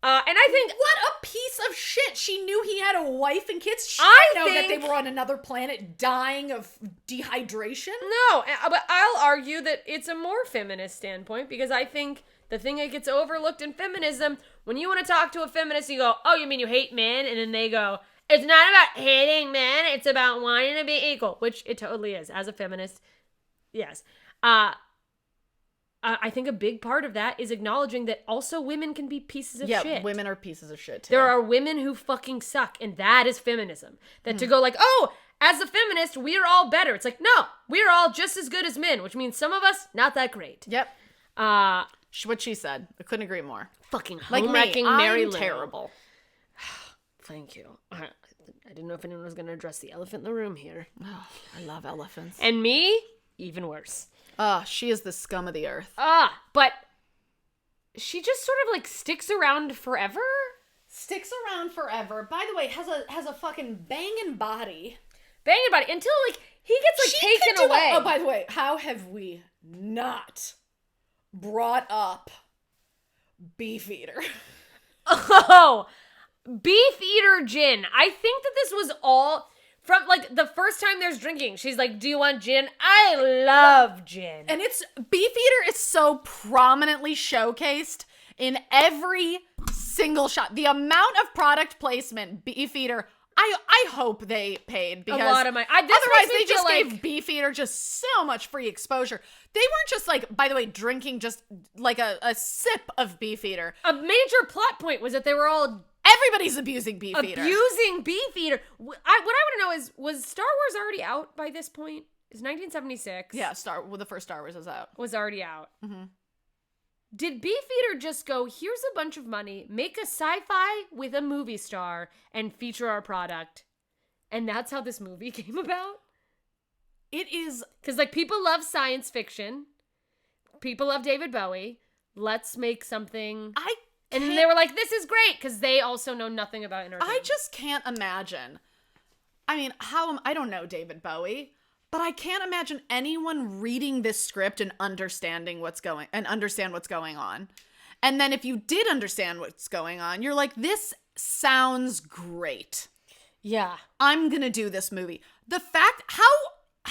And I think... what a piece of shit. She knew he had a wife and kids. She didn't know that they were on another planet dying of dehydration. No, but I'll argue that it's a more feminist standpoint because I think the thing that gets overlooked in feminism, when you want to talk to a feminist, you go, oh, you mean you hate men? And then they go... it's not about hating men, it's about wanting to be equal, which it totally is. As a feminist, yes. I think a big part of that is acknowledging that also women can be pieces of shit. Yeah, women are pieces of shit, too. There are women who fucking suck, and that is feminism. That to go like, oh, as a feminist, we're all better. It's like, no, we're all just as good as men, which means some of us, not that great. Yep. What she said. I couldn't agree more. Fucking home-wrecking Mary Lou. Terrible. Thank you. I didn't know if anyone was going to address the elephant in the room here. Oh, I love elephants. And me, even worse. She is the scum of the earth. But she just sort of like sticks around forever. By the way, has a fucking banging body. Until like he gets like taken away. Oh, by the way, how have we not brought up Beefeater? Oh, Beefeater gin. I think that this was all from like the first time there's drinking. She's like, do you want gin? I love gin. And Beefeater is so prominently showcased in every single shot. The amount of product placement Beefeater, I hope they paid because a lot of money. Otherwise they just gave Beefeater just so much free exposure. They weren't just like, by the way, drinking just like a sip of Beefeater. A major plot point was that they were all... everybody's abusing Beefeater. Abusing Beefeater. What I want to know is, was Star Wars already out by this point? It's 1976. Yeah, the first Star Wars is out. Was already out. Mm-hmm. Did Beefeater just go, here's a bunch of money, make a sci-fi with a movie star, and feature our product? And that's how this movie came about? It is... because, like, people love science fiction. People love David Bowie. Let's make something... and then they were like, this is great, because they also know nothing about entertainment. I just can't imagine. I mean, I don't know David Bowie, but I can't imagine anyone reading this script and understand what's going on. And then if you did understand what's going on, you're like, this sounds great. Yeah. I'm gonna do this movie. The fact, how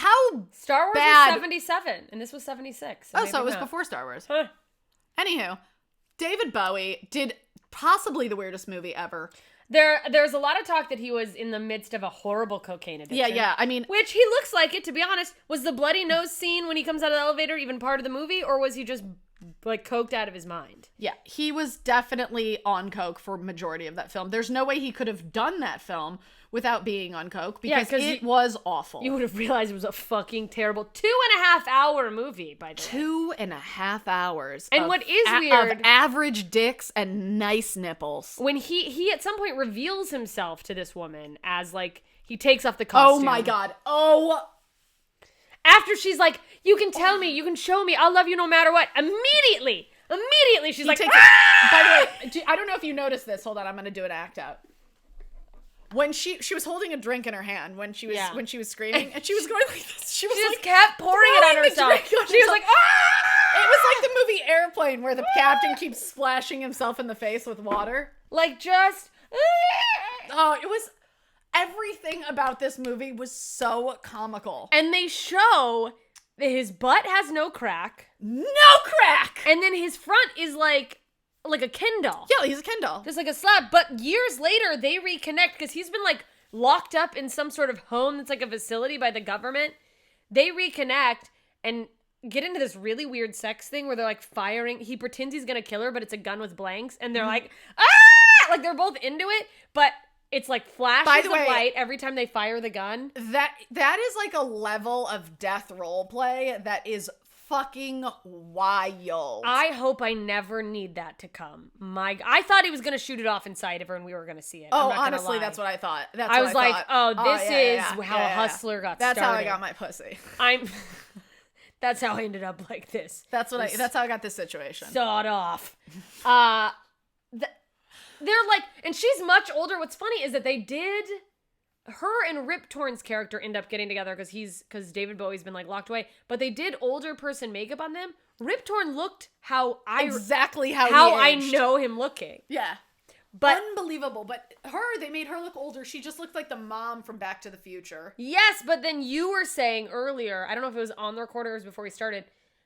How Star Wars bad. was 77, and this was 76. Oh, so it was not. before Star Wars. Huh. Anywho, David Bowie did possibly the weirdest movie ever. There's a lot of talk that he was in the midst of a horrible cocaine addiction. Yeah. I mean, which he looks like it, to be honest. Was the bloody nose scene when he comes out of the elevator even part of the movie, or was he just like coked out of his mind? yeah, he was definitely on coke for majority of that film. There's no way he could have done that film without being on coke because it was awful. You would have realized it was a fucking terrible 2.5 hour movie, by the way. 2.5 hours. And what is weird of average dicks and nice nipples. when he at some point reveals himself to this woman as like he takes off the costume. Oh my god. Oh. After she's like, you can tell me, you can show me, I'll love you no matter what. Immediately she's like, ah! By the way, I don't know if you noticed this. Hold on, I'm gonna do an act out. When she was holding a drink in her hand when she was screaming, and she was going like this. She just like, kept pouring it on herself. She was like, ah! It was like the movie Airplane where the captain keeps splashing himself in the face with water. Like just Oh, it was everything about this movie was so comical. And they show that his butt has no crack. No crack! And then his front is like a Ken doll. Yeah, he's a Ken doll. Just like a slab. But years later, they reconnect because he's been like locked up in some sort of home that's like a facility by the government. They reconnect and get into this really weird sex thing where they're like firing. He pretends he's gonna kill her, but it's a gun with blanks. And they're like, ah! Like they're both into it, but it's like flashes of light every time they fire the gun. That is like a level of death role play that is fucking wild. I hope I never need that to come. I thought he was gonna shoot it off inside of her and we were gonna see it. Oh, honestly, that's what I thought. I was like, oh, this is how a hustler got started. That's how I got my pussy. That's how I ended up like this. That's how I got this situation. Sawed off. They're like, and she's much older. What's funny is that her and Rip Torn's character end up getting together because David Bowie's been like locked away. But they did older person makeup on them. Rip Torn looked exactly how I know him looking. Yeah. But unbelievable. But they made her look older. She just looked like the mom from Back to the Future. Yes, but then you were saying earlier, I don't know if it was on the recorder or before we started,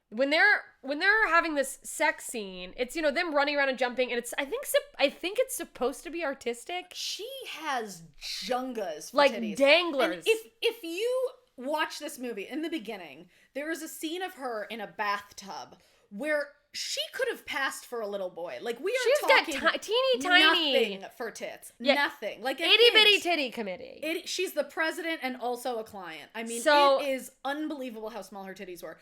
when they're having this sex scene, it's them running around and jumping, and I think it's supposed to be artistic. She has jungas for like titties. Danglers. And if you watch this movie in the beginning, there is a scene of her in a bathtub where she could have passed for a little boy. Like She's talking got teeny tiny nothing for tits. Yeah. Nothing. Like itty bitty titty committee. She's the president and also a client. I mean, so, it is unbelievable how small her titties were.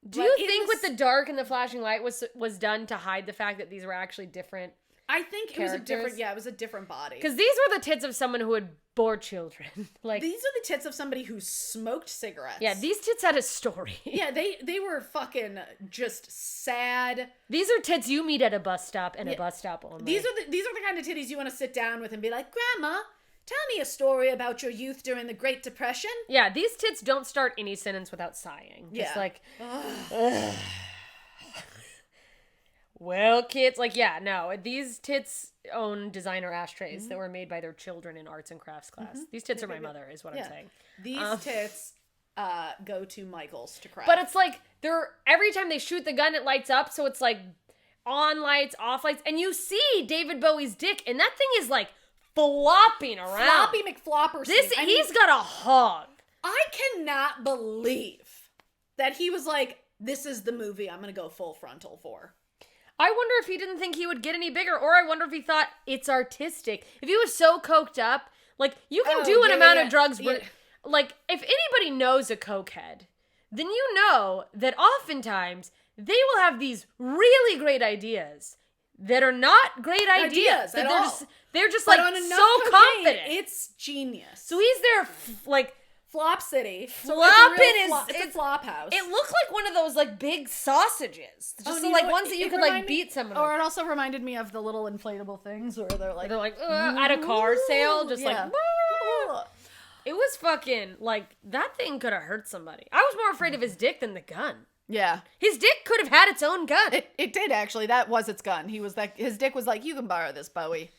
Do you think with the dark and the flashing light was done to hide the fact that these were actually different? I think characters? it was a different body. Because these were the tits of someone who had bore children. Like these are the tits of somebody who smoked cigarettes. Yeah, these tits had a story. Yeah, they were fucking just sad. These are tits you meet at a bus stop and a bus stop only. These are the kind of titties you want to sit down with and be like, Grandma, tell me a story about your youth during the Great Depression. Yeah, these tits don't start any sentence without sighing. Just like, ugh. Well, kids, like, yeah, no, these tits own designer ashtrays that were made by their children in arts and crafts class. Mm-hmm. These tits are my mother, is what I'm saying. These tits go to Michael's to craft. But it's like, every time they shoot the gun, it lights up, so it's like on lights, off lights, and you see David Bowie's dick, and that thing is like flopping around. Floppy McFlopper. He's got a hog. I cannot believe that he was like, this is the movie I'm going to go full frontal for. I wonder if he didn't think he would get any bigger, or I wonder if he thought it's artistic. If he was so coked up, like, you can do an amount of drugs where, like, if anybody knows a cokehead, then you know that oftentimes they will have these really great ideas that are not great ideas. That they're just like, so confident. It's genius. So he's there, like, Flop City. It's a flop house. It looked like one of those like big sausages. Just like ones that you could like beat someone. Or it also reminded me of the little inflatable things where they're like at a car sale, just like. It was fucking like that thing could have hurt somebody. I was more afraid of his dick than the gun. Yeah, his dick could have had its own gun. It did actually. That was its gun. His dick was like, you can borrow this, Bowie.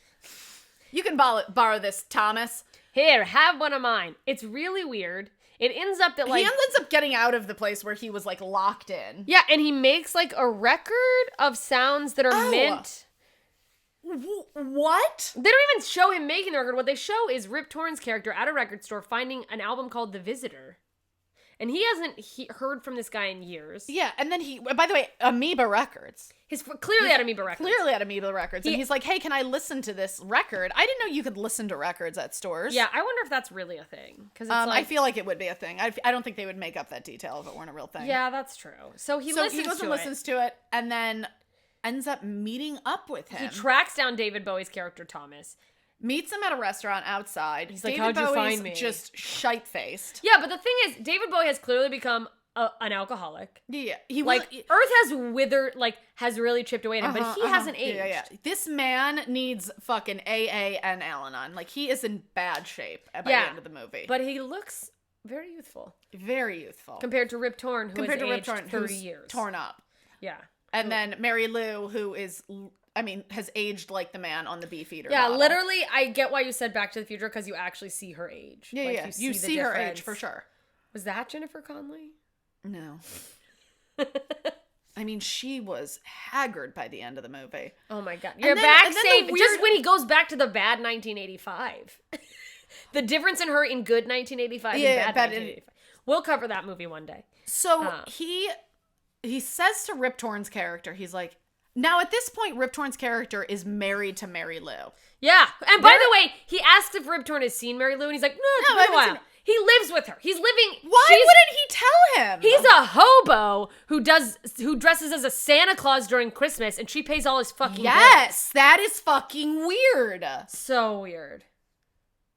You can borrow this, Thomas. Here, have one of mine. It's really weird. It ends up that like he ends up getting out of the place where he was like locked in. Yeah, and he makes like a record of sounds that are meant. What? They don't even show him making the record. What they show is Rip Torn's character at a record store finding an album called The Visitor. And he hasn't heard from this guy in years. Yeah, and then by the way, Amoeba Records. He's clearly at Amoeba Records. Clearly at Amoeba Records. And he's like, hey, can I listen to this record? I didn't know you could listen to records at stores. Yeah, I wonder if that's really a thing. Because I feel like it would be a thing. I don't think they would make up that detail if it weren't a real thing. Yeah, that's true. So he listens to it and then ends up meeting up with him. He tracks down David Bowie's character, Thomas. Meets him at a restaurant outside. He's like, David how'd you Bowie's find me? Just shite-faced. Yeah, but the thing is, David Bowie has clearly become an alcoholic. Yeah. Earth has withered, has really chipped away at him, but he hasn't aged. Yeah. This man needs fucking AA and Al-Anon. Like, he is in bad shape by the end of the movie. But he looks very youthful. Very youthful. Compared to Rip Torn, who has aged 30 years. Torn up. Yeah. And then Mary Lou, who is... has aged like the man on the Beefeater. Yeah, bottle. literally, I get why you said Back to the Future, because you actually see her age. Yeah, You see her age, for sure. Was that Jennifer Connelly? No. I mean, she was haggard by the end of the movie. Oh my god. You're back safe. Just when he goes back to the bad 1985. The difference in her in good 1985 and bad 1985. We'll cover that movie one day. So he says to Rip Torn's character, he's like, now, at this point, Rip Torn's character is married to Mary Lou. Yeah. And by the way, he asks if Rip Torn has seen Mary Lou, and he's like, no, it's been a while. He lives with her. He's living... Why wouldn't he tell him? He's a hobo who dresses as a Santa Claus during Christmas, and she pays all his fucking bills. That is fucking weird. So weird.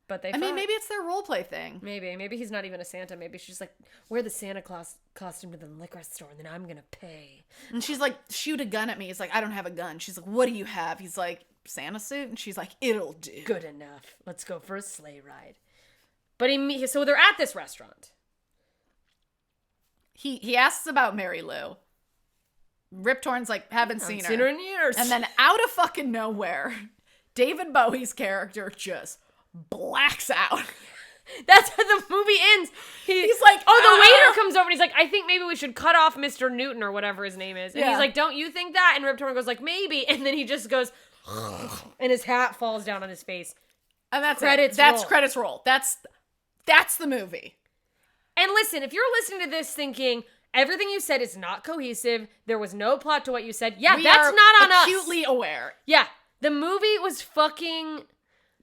But I mean, maybe it's their role play thing. Maybe he's not even a Santa. Maybe she's like, wear the Santa Claus costume to the liquor store, and then I'm gonna pay. And she's like, shoot a gun at me. He's like, I don't have a gun. She's like, what do you have? He's like, Santa suit. And she's like, it'll do. Good enough. Let's go for a sleigh ride. But so they're at this restaurant. He asks about Mary Lou. Rip Torn's like, haven't seen her in years. And then out of fucking nowhere, David Bowie's character just blacks out. That's how the movie ends. He's like, the waiter comes over and he's like, I think maybe we should cut off Mr. Newton or whatever his name is. And he's like, don't you think that? And Rip Torn goes like, maybe. And then he just goes, and his hat falls down on his face. And that's credits. That's credits roll. That's the movie. And listen, if you're listening to this thinking everything you said is not cohesive, there was no plot to what you said. Yeah, that's not on us. Acutely aware. Yeah, the movie was fucking.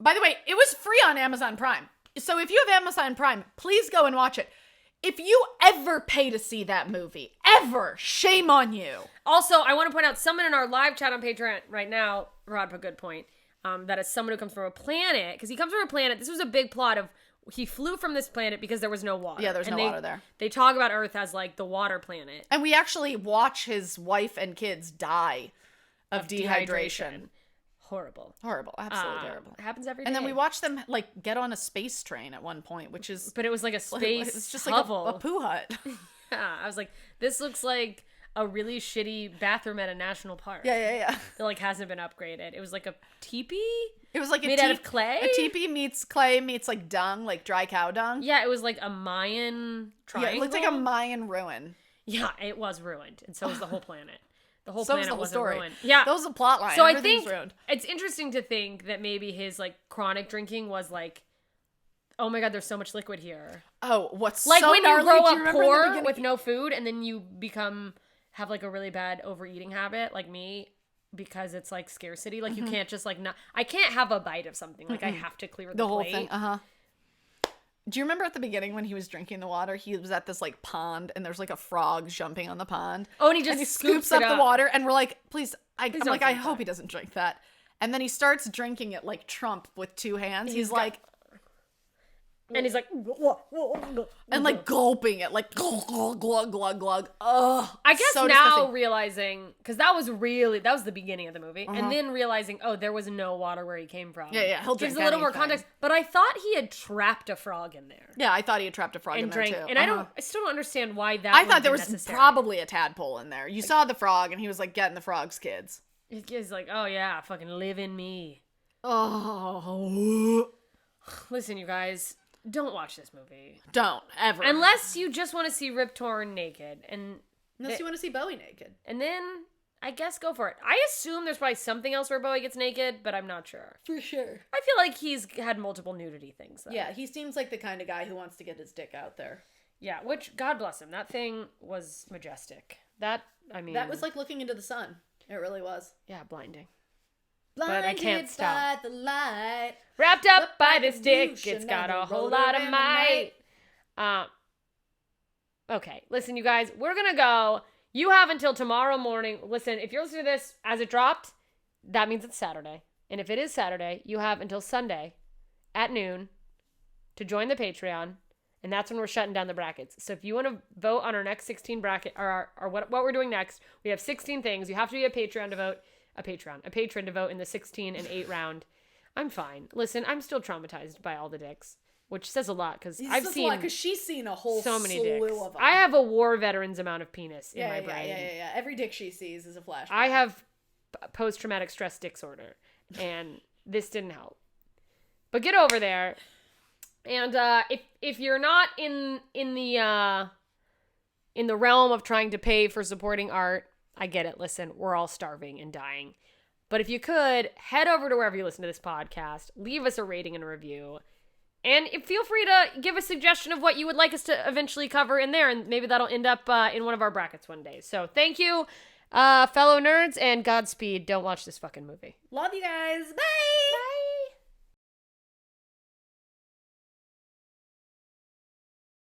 By the way, it was free on Amazon Prime. So if you have Amazon Prime, please go and watch it. If you ever pay to see that movie, ever, shame on you. Also, I want to point out someone in our live chat on Patreon right now, Rod, a good point, that is someone who comes from a planet, because he comes from a planet, this was a big plot of, he flew from this planet because there was no water. Yeah, there's no water there. They talk about Earth as like the water planet. And we actually watch his wife and kids die of dehydration. Horrible. Absolutely terrible. It happens every day. And then we watch them like get on a space train at one point, which is... But it was like a space It's just hovel. like a poo hut. Yeah, I was like, this looks like a really shitty bathroom at a national park. Yeah. That like hasn't been upgraded. It was like a teepee? It was like made out of clay? A teepee meets clay meets like dung, like dry cow dung. Yeah, it was like a Mayan triangle. Yeah, it looked like a Mayan ruin. Yeah, it was ruined. And so was the whole planet. The whole so planet was the whole wasn't story. ruined. Yeah. That was a plot line. So I think it's interesting to think that maybe his like chronic drinking was like, oh my god, there's so much liquid here. Oh, what's like so when gnarly, you grow up you poor with no food and then you have like a really bad overeating habit like me because it's like scarcity. Like you can't just like I can't have a bite of something. Like I have to clear the whole plate. thing. Do you remember at the beginning when he was drinking the water, he was at this like pond and there's like a frog jumping on the pond. Oh, and he just scoops up the water and we're like, please, I'm like, I hope that. he doesn't drink that. And then he starts drinking it like Trump with two hands. He's like, and he's like, and like gulping it, like glug, glug, glug, glug, glug. Ugh. I guess so now disgusting. realizing, because that was the beginning of the movie, and then realizing, oh, there was no water where he came from. Yeah, he'll gives drink a little more anything. context. But I thought he had trapped a frog in there. Yeah, I thought he had trapped a frog in there too. And I still don't understand why that. I thought there was necessary. probably a tadpole in there. You saw the frog, and he was like getting the frog's kids. He's like, oh yeah, fucking live in me. Oh, Listen, you guys. Don't watch this movie. Don't ever. Unless you just want to see Rip Torn naked. Unless you want to see Bowie naked. And then I guess go for it. I assume there's probably something else where Bowie gets naked, but I'm not sure. For sure. I feel like he's had multiple nudity things, though. Yeah, he seems like the kind of guy who wants to get his dick out there. Yeah, which, God bless him. That thing was majestic. That was like looking into the sun. It really was. Yeah, blinding. Blinded but I can't stop. by the light. Wrapped up by this dick, it's got a whole lot of might. Okay, listen, you guys, we're gonna go. You have until tomorrow morning. Listen, if you're listening to this as it dropped, that means it's Saturday. And if it is Saturday, you have until Sunday at noon to join the Patreon. And that's when we're shutting down the brackets. So if you want to vote on our next 16 bracket, or what we're doing next, we have 16 things. You have to be a patron to vote in the 16 and 8 round. I'm fine. Listen, I'm still traumatized by all the dicks, which says a lot because I've seen because she's seen a whole so many slew dicks. of them. I have a war veteran's amount of penis in my brain. Yeah. Every dick she sees is a flashback. I have post-traumatic stress disorder, and this didn't help. But get over there. And if you're not in the realm of trying to pay for supporting art, I get it. Listen, we're all starving and dying. But if you could, head over to wherever you listen to this podcast, leave us a rating and a review, and feel free to give a suggestion of what you would like us to eventually cover in there, and maybe that'll end up in one of our brackets one day. So thank you, fellow nerds, and Godspeed. Don't watch this fucking movie. Love you guys. Bye!